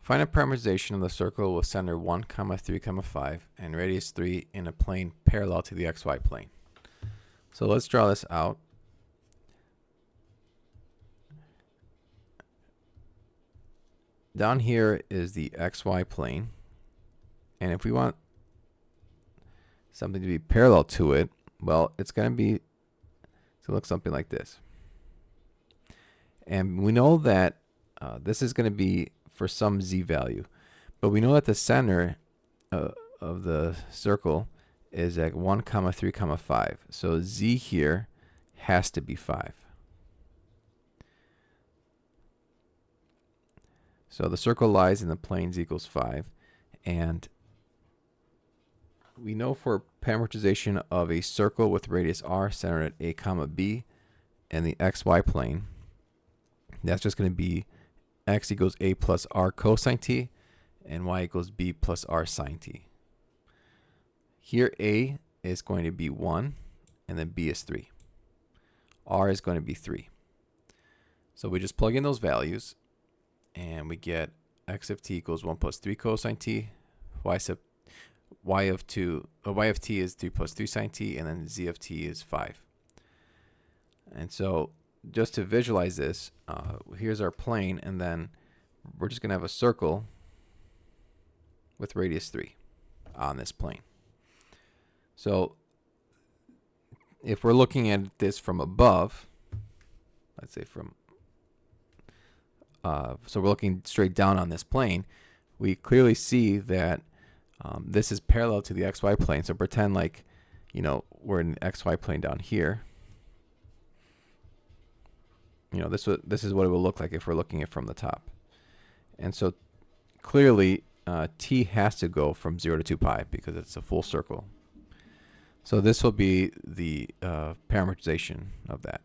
Find a parameterization of the circle with center 1, 3, 5 and radius 3 in a plane parallel to the xy plane. So let's draw this out. Down here is the xy plane, and if we want something to be parallel to it, well, it's going to look something like this. And we know that this is going to be for some z value, but we know that the center of the circle is at 1, 3, 5. So z here has to be 5. So the circle lies in the plane z equals 5, and we know for parametrization of a circle with radius r centered at a, b and the xy plane, that's just going to be x equals a plus r cosine t and y equals b plus r sine t. Here a is going to be 1 and then b is 3. R is going to be 3. So we just plug in those values and we get x of t equals 1 plus 3 cosine t, y of t is 3 plus 3 sine t, and then z of t is 5. And so just to visualize this, here's our plane, and then we're just going to have a circle with radius 3 on this plane. So if we're looking at this from above, let's say from so we're looking straight down on this plane, we clearly see that this is parallel to the xy plane. So pretend like, we're in the xy plane down here. This is what it will look like if we're looking at it from the top. And so clearly t has to go from 0 to 2 pi because it's a full circle. So this will be the parameterization of that.